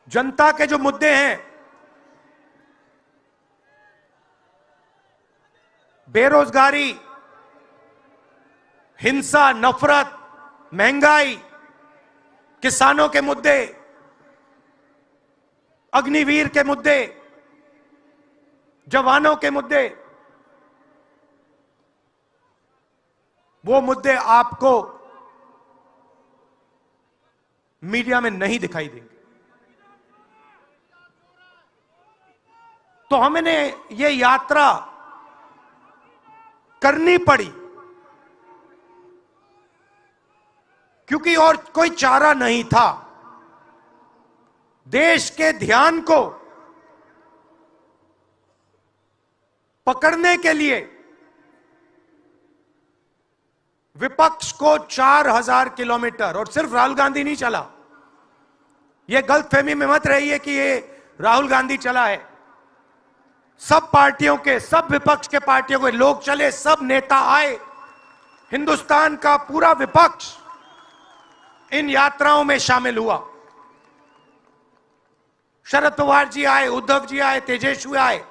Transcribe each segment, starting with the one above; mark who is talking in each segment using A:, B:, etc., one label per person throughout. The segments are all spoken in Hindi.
A: जनता के जो मुद्दे हैं, बेरोजगारी, हिंसा, नफरत, महंगाई, किसानों के मुद्दे, अग्निवीर के मुद्दे, जवानों के मुद्दे, वो मुद्दे आपको मीडिया में नहीं दिखाई देंगे। तो हमने ये यात्रा करनी पड़ी क्योंकि और कोई चारा नहीं था। देश के ध्यान को पकड़ने के लिए विपक्ष को 4000 किलोमीटर, और सिर्फ राहुल गांधी नहीं चला, यह गलतफहमी में मत रहिए कि ये राहुल गांधी चला है। सब पार्टियों के, सब विपक्ष के पार्टियों के लोग चले, सब नेता आए, हिंदुस्तान का पूरा विपक्ष इन यात्राओं में शामिल हुआ। शरद पवार जी आए, उद्धव जी आए, तेजस्वी आए।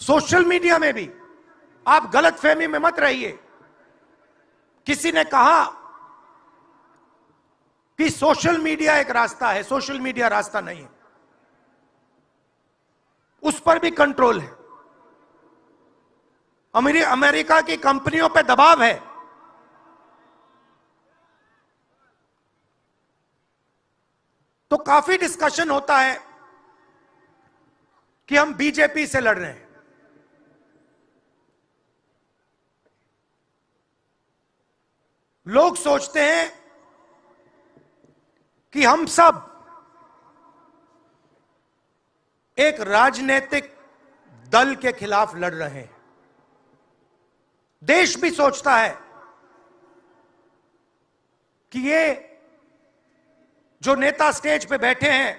A: सोशल मीडिया में भी आप गलतफहमी में मत रहिए। किसी ने कहा कि सोशल मीडिया एक रास्ता है, सोशल मीडिया रास्ता नहीं है, उस पर भी कंट्रोल है। अमेरिका की कंपनियों पे दबाव है। तो काफी डिस्कशन होता है कि हम बीजेपी से लड़ रहे हैं। लोग सोचते हैं कि हम सब एक राजनीतिक दल के खिलाफ लड़ रहे हैं। देश भी सोचता है कि ये जो नेता स्टेज पे बैठे हैं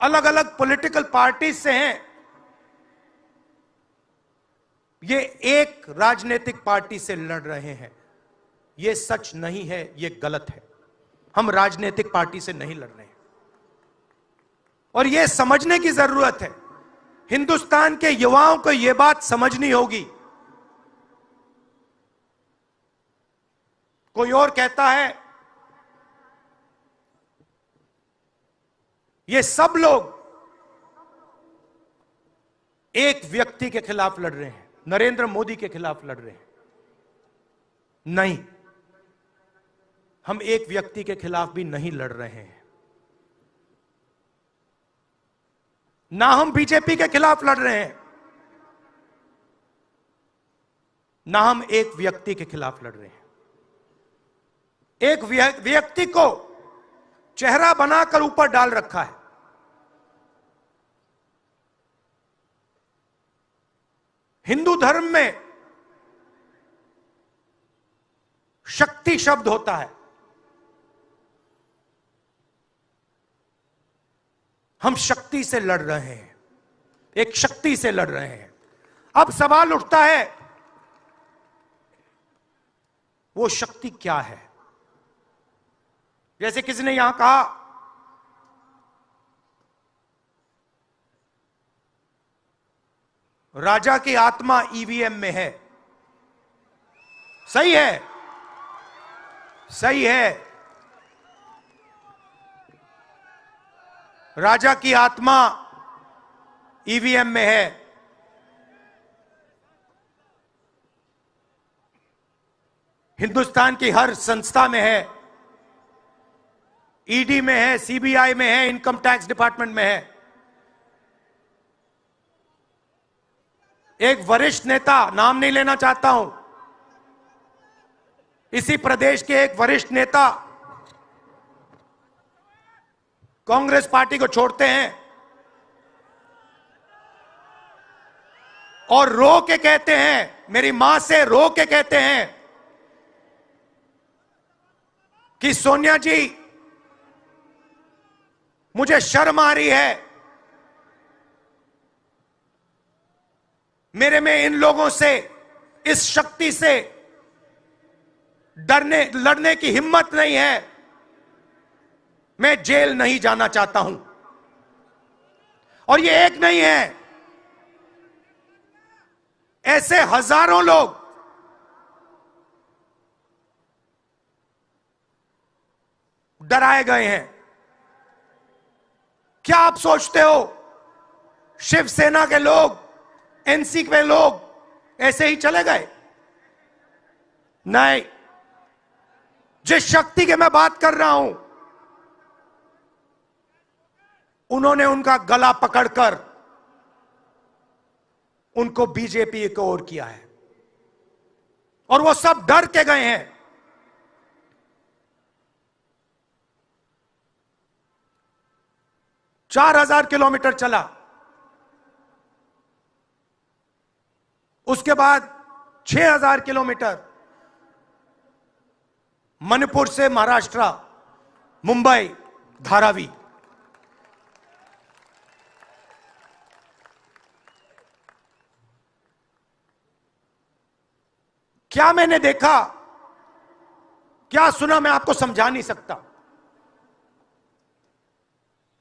A: अलग अलग पॉलिटिकल पार्टीज से हैं, ये एक राजनीतिक पार्टी से लड़ रहे हैं। ये सच नहीं है, ये गलत है। हम राजनीतिक पार्टी से नहीं लड़ रहे हैं और ये समझने की जरूरत है। हिंदुस्तान के युवाओं को यह बात समझनी होगी। कोई और कहता है ये सब लोग एक व्यक्ति के खिलाफ लड़ रहे हैं, नरेंद्र मोदी के खिलाफ लड़ रहे हैं। नहीं, हम एक व्यक्ति के खिलाफ भी नहीं लड़ रहे हैं, ना हम बीजेपी के खिलाफ लड़ रहे हैं, ना हम एक व्यक्ति के खिलाफ लड़ रहे हैं। एक व्यक्ति को चेहरा बनाकर ऊपर डाल रखा है। हिंदू धर्म में शक्ति शब्द होता है। हम शक्ति से लड़ रहे हैं, एक शक्ति से लड़ रहे हैं। अब सवाल उठता है वो शक्ति क्या है? जैसे किसी ने यहां कहा राजा की आत्मा ईवीएम में है। सही है, सही है। राजा की आत्मा ईवीएम में है। हिंदुस्तान की हर संस्था में है, ईडी में है, सीबीआई में है, इनकम टैक्स डिपार्टमेंट में है। एक वरिष्ठ नेता, नाम नहीं लेना चाहता हूं, इसी प्रदेश के एक वरिष्ठ नेता कांग्रेस पार्टी को छोड़ते हैं और रो के कहते हैं, मेरी मां से रो के कहते हैं कि सोनिया जी मुझे शर्म आ रही है, मेरे में इन लोगों से इस शक्ति से लड़ने की हिम्मत नहीं है, मैं जेल नहीं जाना चाहता हूं। और ये एक नहीं है, ऐसे हजारों लोग डराए गए हैं। क्या आप सोचते हो शिवसेना के लोग, एनसी के लोग ऐसे ही चले गए? नहीं, जिस शक्ति की मैं बात कर रहा हूं, उन्होंने उनका गला पकड़कर उनको बीजेपी की ओर किया है और वो सब डर के गए हैं। चार 4,000 किलोमीटर चला, उसके बाद 6,000 किलोमीटर मणिपुर से महाराष्ट्र, मुंबई, धारावी। क्या मैंने देखा, क्या सुना, मैं आपको समझा नहीं सकता,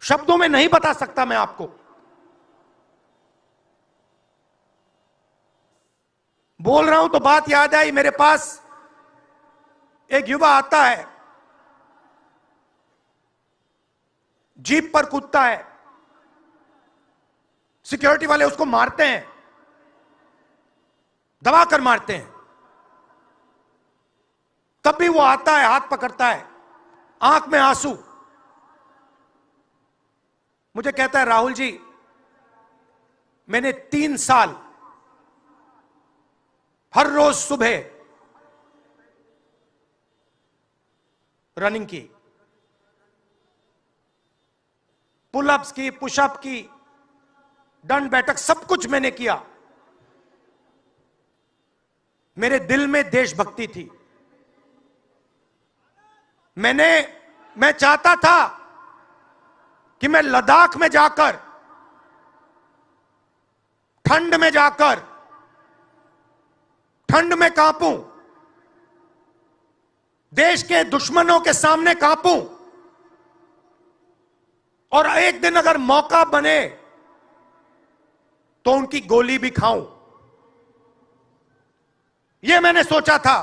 A: शब्दों में नहीं बता सकता मैं आपको। बोल रहा हूं तो बात याद आई, मेरे पास एक युवा आता है, जीप पर कूदता है, सिक्योरिटी वाले उसको मारते हैं, दबाकर मारते हैं, तब भी वो आता है, हाथ पकड़ता है, आंख में आंसू, मुझे कहता है राहुल जी, मैंने 3 साल हर रोज सुबह रनिंग की, पुलअप्स की, पुशअप की, दंड बैठक, सब कुछ मैंने किया। मेरे दिल में देशभक्ति थी। मैं चाहता था कि मैं लद्दाख में जाकर, ठंड में जाकर, ठंड में कांपूं, देश के दुश्मनों के सामने कांपूं, और एक दिन अगर मौका बने तो उनकी गोली भी खाऊं। यह मैंने सोचा था।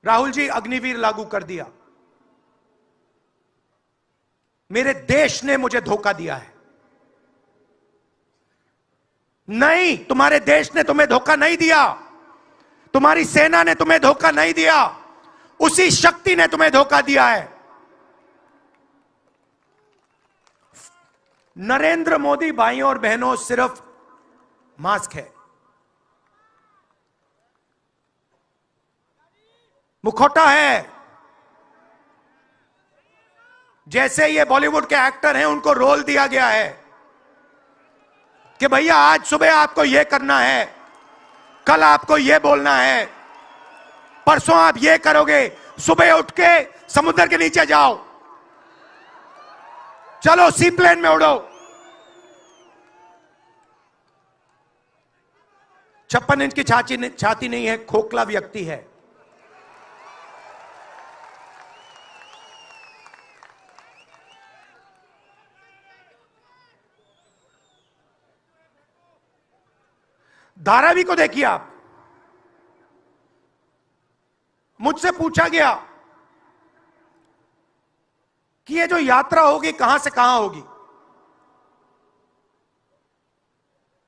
A: राहुल जी, अग्निवीर लागू कर दिया। मेरे देश ने मुझे धोखा दिया है। नहीं, तुम्हारे देश ने तुम्हें धोखा नहीं दिया, तुम्हारी सेना ने तुम्हें धोखा नहीं दिया, उसी शक्ति ने तुम्हें धोखा दिया है। नरेंद्र मोदी भाइयों और बहनों सिर्फ मास्क है, मुखौटा है। जैसे ये बॉलीवुड के एक्टर हैं, उनको रोल दिया गया है कि भैया आज सुबह आपको यह करना है, कल आपको यह बोलना है, परसों आप यह करोगे, सुबह उठ के समुद्र के नीचे जाओ, चलो सी प्लेन में उड़ो। 56 इंच की छाती नहीं है, खोखला व्यक्ति है। धारावी को देखिए आप। मुझसे पूछा गया कि ये जो यात्रा होगी कहां से कहां होगी।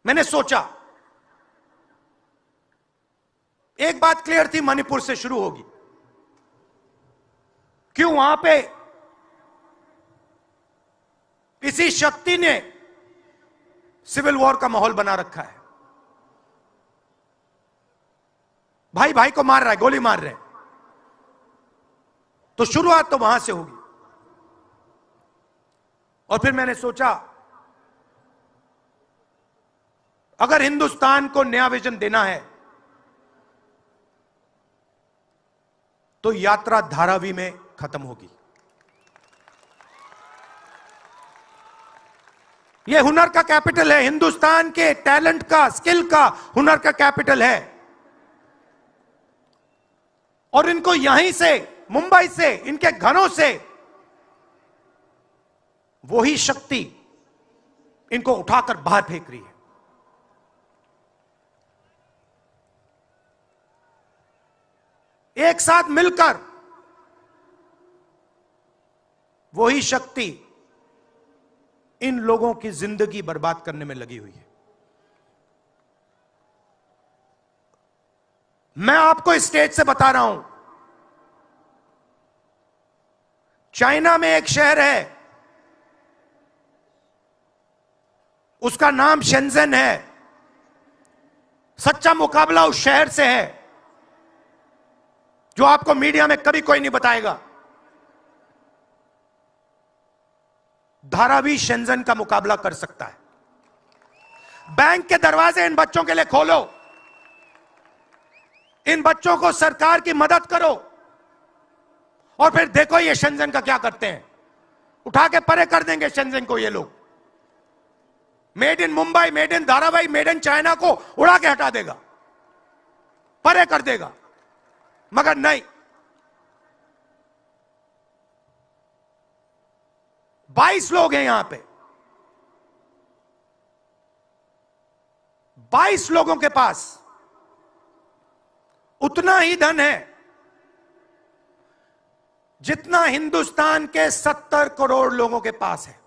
A: मैंने सोचा, एक बात क्लियर थी, मणिपुर से शुरू होगी। क्यों? वहां पे इसी शक्ति ने सिविल वॉर का माहौल बना रखा है। भाई भाई को मार रहा है, गोली मार रहे हैं, तो शुरुआत तो वहां से होगी। और फिर मैंने सोचा, अगर हिंदुस्तान को नया विजन देना है तो यात्रा धारावी में खत्म होगी। ये हुनर का कैपिटल है, हिंदुस्तान के टैलेंट का, स्किल का, हुनर का कैपिटल है। और इनको यहीं से, मुंबई से, इनके घरों से वही शक्ति इनको उठाकर बाहर फेंक रही है। एक साथ मिलकर वही शक्ति इन लोगों की जिंदगी बर्बाद करने में लगी हुई है। मैं आपको इस स्टेज से बता रहा हूं, चाइना में एक शहर है, उसका नाम शेंजन है। सच्चा मुकाबला उस शहर से है जो आपको मीडिया में कभी कोई नहीं बताएगा। धारावी शेंजन का मुकाबला कर सकता है। बैंक के दरवाजे इन बच्चों के लिए खोलो, इन बच्चों को सरकार की मदद करो, और फिर देखो ये शेंजन का क्या करते हैं। उठा के परे कर देंगे शेंजन को ये लोग। Made in Mumbai, made in Dharavi, made in China को उड़ा के हटा देगा, परे कर देगा। मगर नहीं, 22 लोग हैं यहां पे, 22 लोगों के पास उतना ही धन है जितना हिंदुस्तान के 70 करोड़ लोगों के पास है।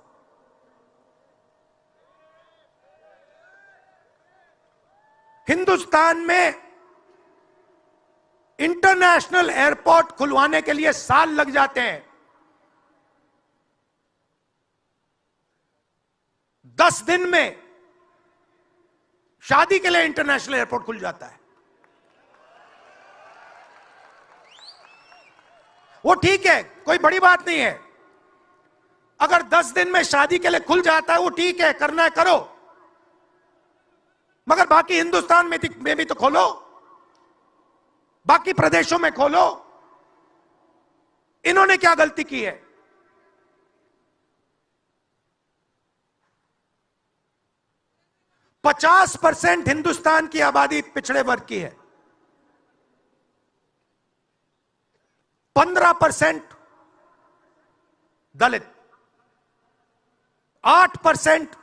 A: हिंदुस्तान में इंटरनेशनल एयरपोर्ट खुलवाने के लिए साल लग जाते हैं। 10 दिन में शादी के लिए इंटरनेशनल एयरपोर्ट खुल जाता है। वो ठीक है, कोई बड़ी बात नहीं है। अगर 10 दिन में शादी के लिए खुल जाता है वो ठीक है, करना है करो, मगर बाकी हिंदुस्तान में भी तो खोलो, बाकी प्रदेशों में खोलो। इन्होंने क्या गलती की है? पचास 50% हिंदुस्तान की आबादी पिछड़े वर्ग की है, 15% दलित, 8%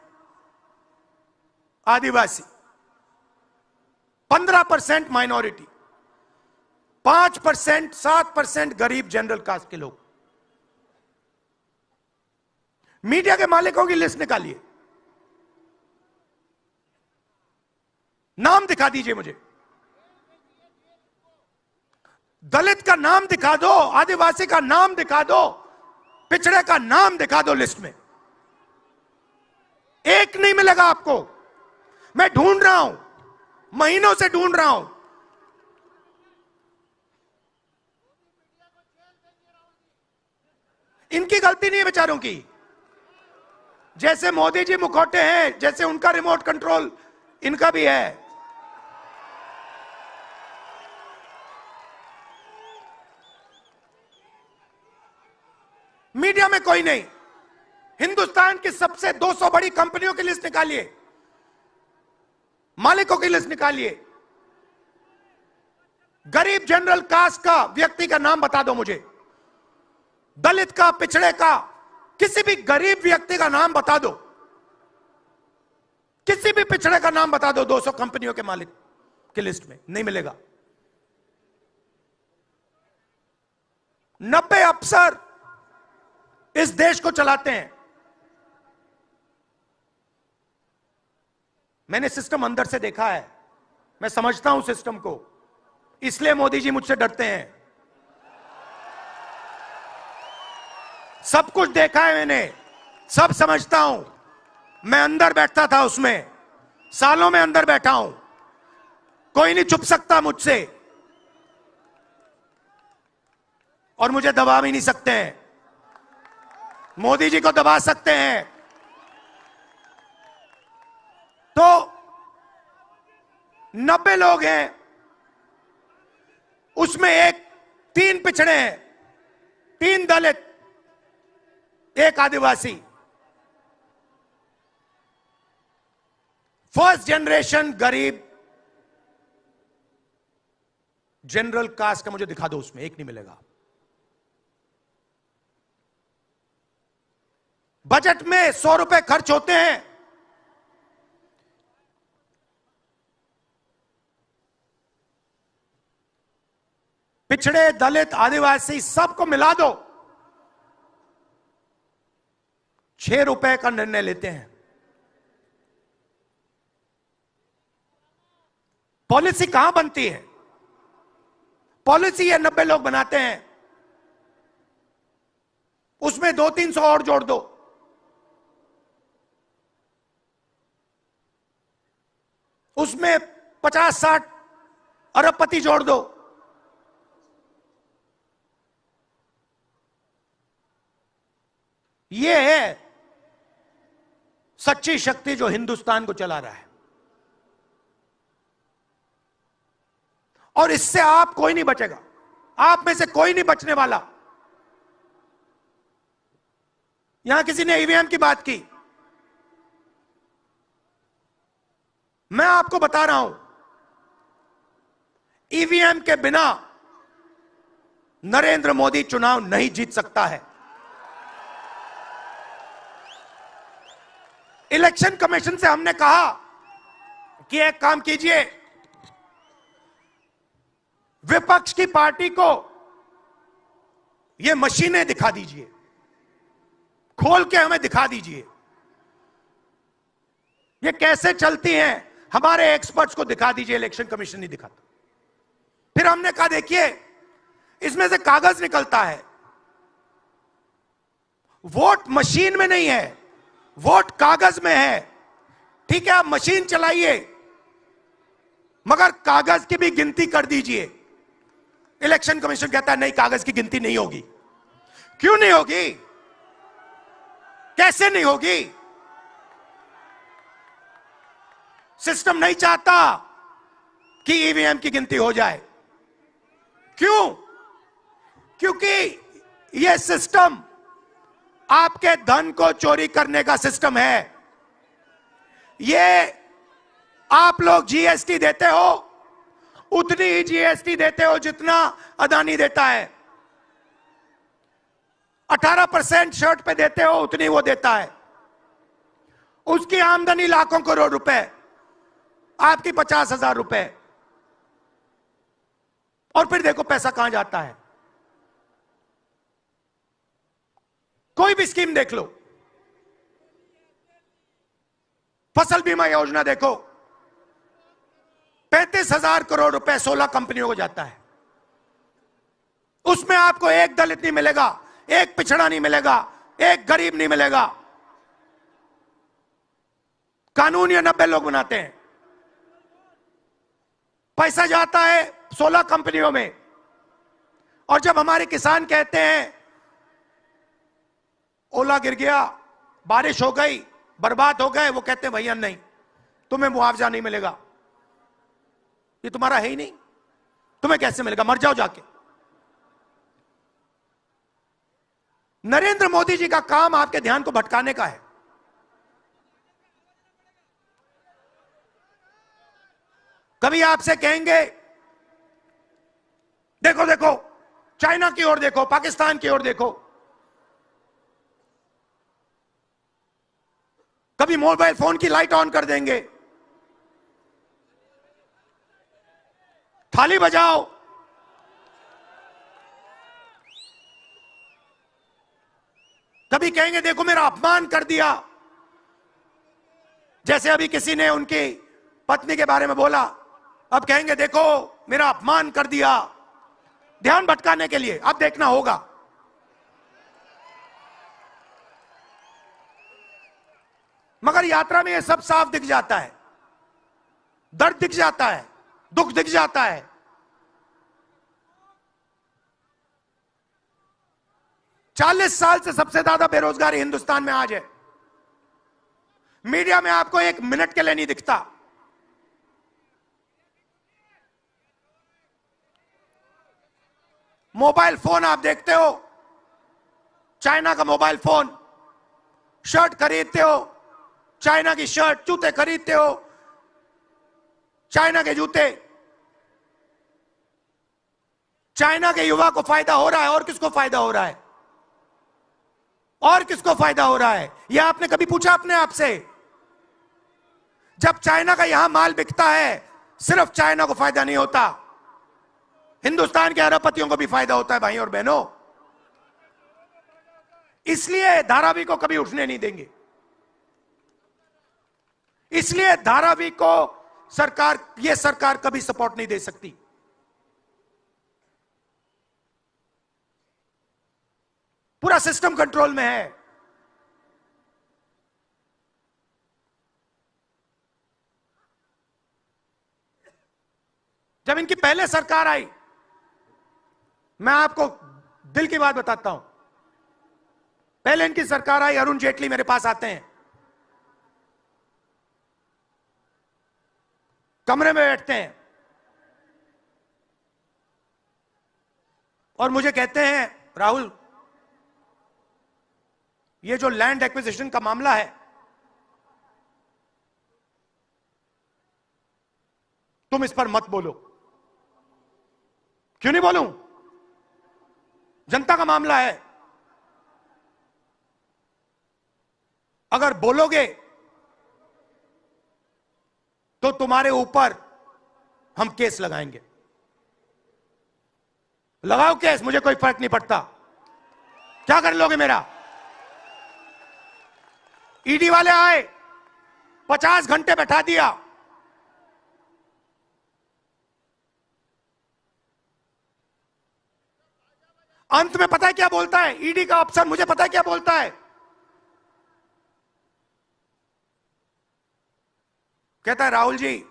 A: आदिवासी, 15% माइनॉरिटी, 5%, 7% गरीब जनरल कास्ट के लोग। मीडिया के मालिकों की लिस्ट निकालिए, नाम दिखा दीजिए मुझे। दलित का नाम दिखा दो, आदिवासी का नाम दिखा दो, पिछड़े का नाम दिखा दो लिस्ट में। एक नहीं मिलेगा आपको। मैं ढूंढ रहा हूं, महीनों से ढूंढ रहा हूं। इनकी गलती नहीं है बेचारों की। जैसे मोदी जी मुखौटे हैं, जैसे उनका रिमोट कंट्रोल इनका भी है। मीडिया में कोई नहीं। हिंदुस्तान की सबसे 200 बड़ी कंपनियों की लिस्ट निकालिए, मालिकों की लिस्ट निकालिए। गरीब जनरल कास्ट का व्यक्ति का नाम बता दो मुझे, दलित का, पिछड़े का, किसी भी गरीब व्यक्ति का नाम बता दो, किसी भी पिछड़े का नाम बता दो 200 कंपनियों के मालिक की लिस्ट में। नहीं मिलेगा। 90 अफसर इस देश को चलाते हैं। मैंने सिस्टम अंदर से देखा है, मैं समझता हूं सिस्टम को, इसलिए मोदी जी मुझसे डरते हैं। सब कुछ देखा है मैंने, सब समझता हूं। मैं अंदर बैठता था उसमें, सालों में अंदर बैठा हूं। कोई नहीं छुप सकता मुझसे, और मुझे दबा भी नहीं सकते हैं। मोदी जी को दबा सकते हैं तो 90 लोग हैं, उसमें 3 पिछड़े हैं, 3 दलित, 1 आदिवासी। फर्स्ट जनरेशन गरीब जनरल कास्ट का मुझे दिखा दो, उसमें एक नहीं मिलेगा। बजट में 100 रुपए खर्च होते हैं, पिछड़े, दलित, आदिवासी सबको मिला दो, 6 रुपए का निर्णय लेते हैं। पॉलिसी कहां बनती है? पॉलिसी ये 90 लोग बनाते हैं, उसमें 200-300 और जोड़ दो, उसमें 50-60 अरबपति जोड़ दो, ये है सच्ची शक्ति जो हिंदुस्तान को चला रहा है। और इससे आप कोई नहीं बचेगा, आप में से कोई नहीं बचने वाला। यहां किसी ने ईवीएम की बात की, मैं आपको बता रहा हूं, ईवीएम के बिना नरेंद्र मोदी चुनाव नहीं जीत सकता है। इलेक्शन कमीशन से हमने कहा कि एक काम कीजिए, विपक्ष की पार्टी को ये मशीनें दिखा दीजिए, खोल के हमें दिखा दीजिए ये कैसे चलती हैं, हमारे एक्सपर्ट्स को दिखा दीजिए। इलेक्शन कमीशन नहीं दिखाता। फिर हमने कहा देखिए, इसमें से कागज निकलता है, वोट मशीन में नहीं है, वोट कागज में है। ठीक है, आप मशीन चलाइए, मगर कागज की भी गिनती कर दीजिए। इलेक्शन कमीशन कहता है नहीं, कागज की गिनती नहीं होगी। क्यों नहीं होगी? कैसे नहीं होगी? सिस्टम नहीं चाहता कि ईवीएम की गिनती हो जाए। क्यों? क्योंकि यह सिस्टम आपके धन को चोरी करने का सिस्टम है। ये आप लोग जीएसटी देते हो, उतनी ही जीएसटी देते हो जितना अदानी देता है। 18% शर्ट पे देते हो, उतनी वो देता है। उसकी आमदनी लाखों करोड़ रुपए, आपकी 50,000 रुपए। और फिर देखो पैसा कहां जाता है। कोई भी स्कीम देख लो, फसल बीमा योजना देखो, 35,000 करोड़ रुपए 16 कंपनियों को जाता है। उसमें आपको एक दलित नहीं मिलेगा, एक पिछड़ा नहीं मिलेगा, एक गरीब नहीं मिलेगा। कानून ये 90 लोग बनाते हैं। पैसा जाता है 16 कंपनियों में। और जब हमारे किसान कहते हैं ओला गिर गया, बारिश हो गई, बर्बाद हो गए, वो कहते हैं भैया नहीं, तुम्हें मुआवजा नहीं मिलेगा, ये तुम्हारा है ही नहीं, तुम्हें कैसे मिलेगा, मर जाओ जाके। नरेंद्र मोदी जी का काम आपके ध्यान को भटकाने का है। कभी आपसे कहेंगे देखो देखो, चाइना की ओर देखो, पाकिस्तान की ओर देखो। कभी मोबाइल फोन की लाइट ऑन कर देंगे, थाली बजाओ। कभी कहेंगे देखो मेरा अपमान कर दिया, जैसे अभी किसी ने उनकी पत्नी के बारे में बोला, अब कहेंगे देखो मेरा अपमान कर दिया। ध्यान भटकाने के लिए। अब देखना होगा, मगर यात्रा में यह सब साफ दिख जाता है, दर्द दिख जाता है, दुख दिख जाता है। चालीस साल से सबसे ज्यादा बेरोजगारी हिंदुस्तान में आज है। मीडिया में आपको एक मिनट के लिए नहीं दिखता। मोबाइल फोन आप देखते हो, चाइना का मोबाइल फोन, शर्ट खरीदते हो चाइना की शर्ट, जूते खरीदते हो चाइना के जूते, चाइना के युवा को फायदा हो रहा है। और किसको फायदा हो रहा है? और किसको फायदा हो रहा है? यह आपने कभी पूछा अपने आप से? जब चाइना का यहां माल बिकता है, सिर्फ चाइना को फायदा नहीं होता, हिंदुस्तान के अरबपतियों को भी फायदा होता है भाई और बहनों। इसलिए धारावी को कभी उठने नहीं देंगे। इसलिए धारावी को यह सरकार कभी सपोर्ट नहीं दे सकती। पूरा सिस्टम कंट्रोल में है। जब इनकी पहले सरकार आई, मैं आपको दिल की बात बताता हूं, पहले इनकी सरकार आई, अरुण जेटली मेरे पास आते हैं, कमरे में बैठते हैं और मुझे कहते हैं, राहुल, ये जो लैंड एक्विजिशन का मामला है, तुम इस पर मत बोलो। क्यों नहीं बोलूं? जनता का मामला है। अगर बोलोगे तो तुम्हारे ऊपर हम केस लगाएंगे। लगाओ केस, मुझे कोई फर्क नहीं पड़ता। क्या कर लोगे मेरा? ईडी वाले आए, 50 घंटे बैठा दिया। अंत में पता है क्या बोलता है ईडी का अफसर? मुझे पता है क्या बोलता है? कहता है, राहुल जी,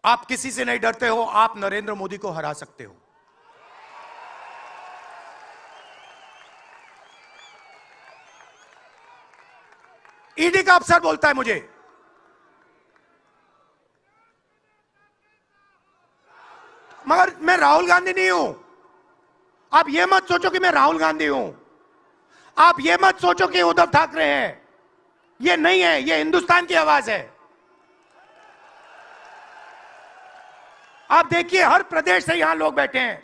A: आप किसी से नहीं डरते हो, आप नरेंद्र मोदी को हरा सकते हो। ईडी का अफसर बोलता है मुझे। मगर मैं राहुल गांधी नहीं हूं। आप यह मत सोचो कि मैं राहुल गांधी हूं। आप यह मत सोचो कि उद्धव ठाकरे हैं। यह नहीं है, यह हिंदुस्तान की आवाज है। आप देखिए, हर प्रदेश से यहां लोग बैठे हैं,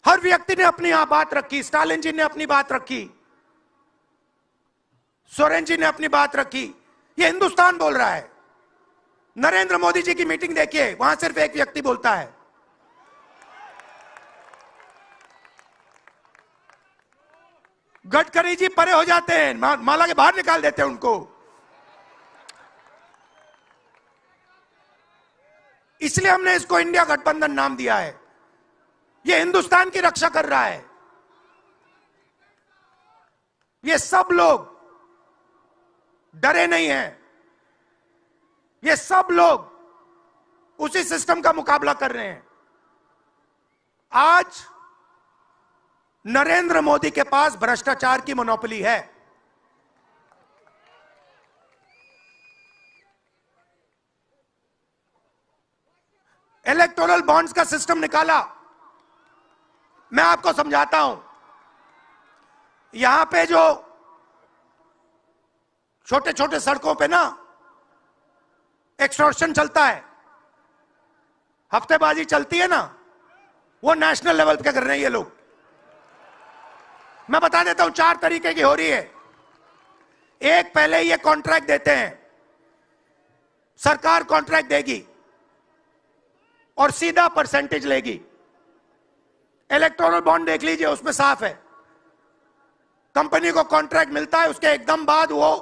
A: हर व्यक्ति ने अपनी यहां बात रखी। स्टालिन जी ने अपनी बात रखी, सोरेन जी ने अपनी बात रखी। यह हिंदुस्तान बोल रहा है। नरेंद्र मोदी जी की मीटिंग देखिए, वहां सिर्फ एक व्यक्ति बोलता है। गडकरी जी परे हो जाते हैं, माला के बाहर निकाल देते हैं उनको। इसलिए हमने इसको इंडिया गठबंधन नाम दिया है। यह हिंदुस्तान की रक्षा कर रहा है। ये सब लोग डरे नहीं हैं। ये सब लोग उसी सिस्टम का मुकाबला कर रहे हैं। आज नरेंद्र मोदी के पास भ्रष्टाचार की मोनोपोली है। इलेक्टोरल बॉन्ड्स का सिस्टम निकाला। मैं आपको समझाता हूं। यहां पे जो छोटे छोटे सड़कों पे ना एक्सटॉर्शन चलता है, हफ्तेबाजी चलती है ना, वो नेशनल लेवल पे कर रहे हैं ये लोग। मैं बता देता हूं, 4 तरीके की हो रही है। एक, पहले ये कॉन्ट्रैक्ट देते हैं, सरकार कॉन्ट्रैक्ट देगी और सीधा परसेंटेज लेगी। इलेक्टोरल बॉन्ड देख लीजिए, उसमें साफ है। कंपनी को कॉन्ट्रैक्ट मिलता है, उसके एकदम बाद वो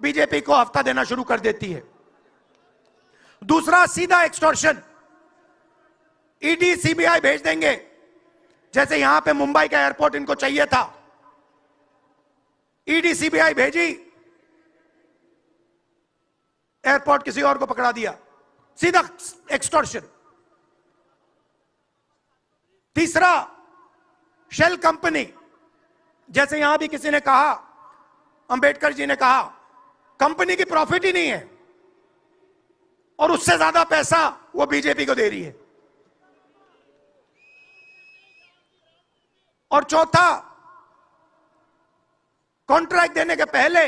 A: बीजेपी को हफ्ता देना शुरू कर देती है। दूसरा, सीधा एक्सटॉर्शन। ईडी सीबीआई भेज देंगे। जैसे यहां पे मुंबई का एयरपोर्ट इनको चाहिए था, ईडी सीबीआई भेजी, एयरपोर्ट किसी और को पकड़ा दिया। सीधा एक्सटॉर्शन। तीसरा, शेल कंपनी। जैसे यहां भी किसी ने कहा, अंबेडकर जी ने कहा, कंपनी की प्रॉफिट ही नहीं है और उससे ज्यादा पैसा वो बीजेपी को दे रही है। और चौथा, कॉन्ट्रैक्ट देने के पहले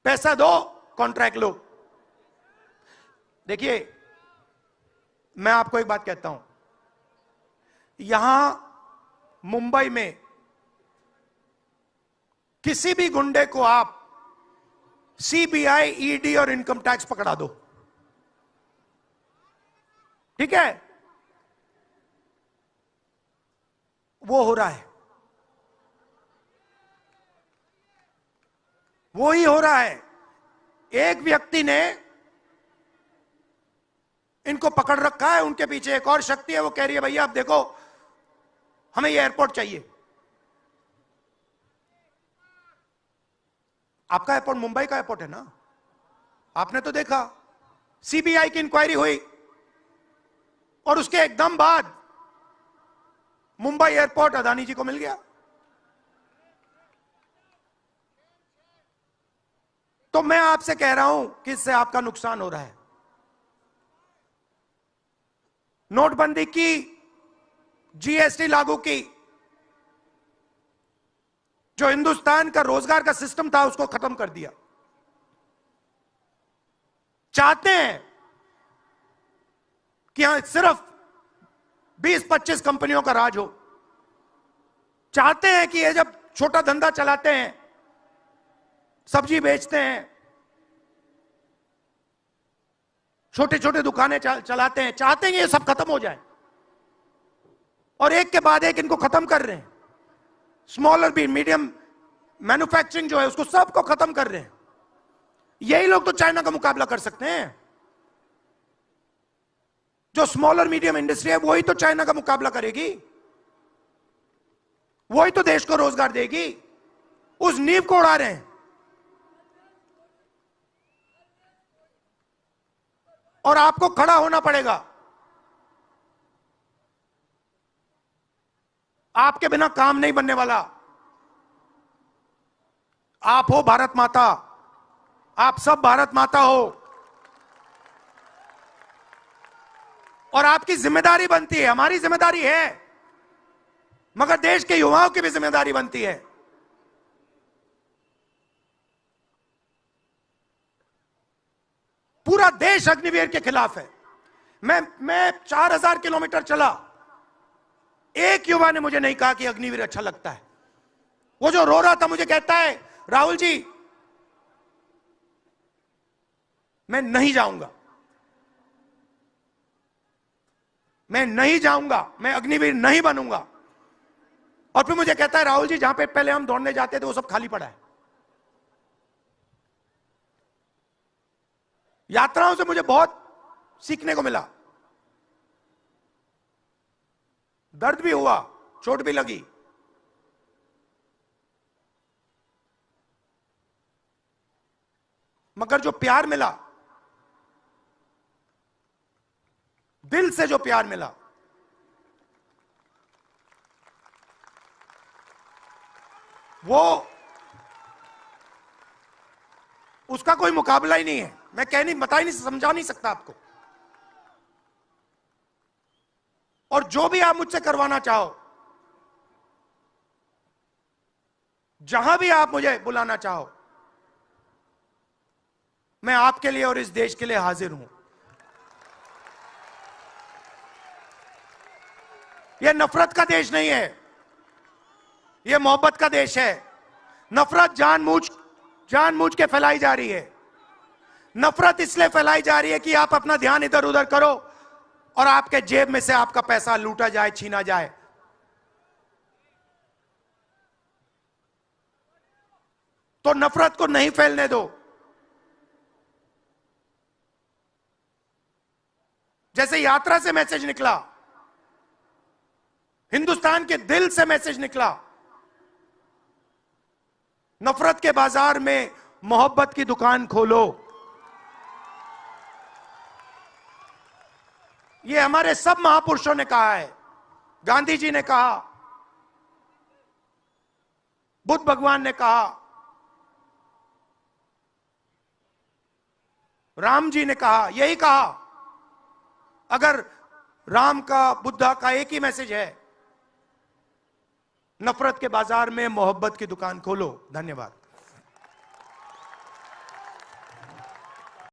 A: पैसा दो, कॉन्ट्रैक्ट लो। देखिए, मैं आपको एक बात कहता हूं, यहां मुंबई में किसी भी गुंडे को आप सीबीआई, ईडी और इनकम टैक्स पकड़ा दो, ठीक है? वो हो रहा है, वो ही हो रहा है। एक व्यक्ति ने इनको पकड़ रखा है, उनके पीछे एक और शक्ति है, वो कह रही है भैया आप देखो हमें ये एयरपोर्ट चाहिए। आपका एयरपोर्ट मुंबई का एयरपोर्ट है ना, आपने तो देखा, सीबीआई की इंक्वायरी हुई और उसके एकदम बाद मुंबई एयरपोर्ट अदानी जी को मिल गया। तो मैं आपसे कह रहा हूं कि इससे आपका नुकसान हो रहा है। नोटबंदी की, जीएसटी लागू की, जो हिंदुस्तान का रोजगार का सिस्टम था उसको खत्म कर दिया। चाहते हैं कि यहां सिर्फ 20-25 कंपनियों का राज हो। चाहते हैं कि ये जब छोटा धंधा चलाते हैं, सब्जी बेचते हैं, छोटे छोटे दुकानें चलाते हैं, चाहते हैं ये सब खत्म हो जाए और एक के बाद एक इनको खत्म कर रहे हैं। स्मॉल और मीडियम मैन्युफैक्चरिंग जो है उसको सबको खत्म कर रहे हैं। यही लोग तो चाइना का मुकाबला कर सकते हैं। जो स्मॉल और मीडियम इंडस्ट्री है वही तो चाइना का मुकाबला करेगी, वही तो देश को रोजगार देगी। उस नींव को उड़ा रहे हैं। और आपको खड़ा होना पड़ेगा। आपके बिना काम नहीं बनने वाला। आप हो भारत माता, आप सब भारत माता हो और आपकी जिम्मेदारी बनती है, हमारी जिम्मेदारी है, मगर देश के युवाओं की भी जिम्मेदारी बनती है। पूरा देश अग्निवीर के खिलाफ है। मैं 4000 किलोमीटर चला, एक युवा ने मुझे नहीं कहा कि अग्निवीर अच्छा लगता है। वो जो रो रहा था मुझे कहता है राहुल जी मैं नहीं जाऊंगा, मैं नहीं जाऊंगा, मैं अग्निवीर नहीं बनूंगा। और फिर मुझे कहता है राहुल जी जहां पे पहले हम दौड़ने जाते थे वो सब खाली पड़ा है। यात्राओं से मुझे बहुत सीखने को मिला। दर्द भी हुआ, चोट भी लगी, मगर जो प्यार मिला, दिल से जो प्यार मिला, वो उसका कोई मुकाबला ही नहीं है। मैं बता ही नहीं, समझा नहीं सकता आपको। और जो भी आप मुझसे करवाना चाहो, जहां भी आप मुझे बुलाना चाहो, मैं आपके लिए और इस देश के लिए हाजिर हूं। यह नफरत का देश नहीं है, यह मोहब्बत का देश है। नफरत जानबूझ के फैलाई जा रही है। नफरत इसलिए फैलाई जा रही है कि आप अपना ध्यान इधर उधर करो और आपके जेब में से आपका पैसा लूटा जाए, छीना जाए। तो नफरत को नहीं फैलने दो। जैसे यात्रा से मैसेज निकला, हिंदुस्तान के दिल से मैसेज निकला, नफरत के बाजार में मोहब्बत की दुकान खोलो। ये हमारे सब महापुरुषों ने कहा है। गांधी जी ने कहा, बुद्ध भगवान ने कहा, राम जी ने कहा, यही कहा। अगर राम का, बुद्धा का एक ही मैसेज है, नफरत के बाजार में मोहब्बत की दुकान खोलो। धन्यवाद।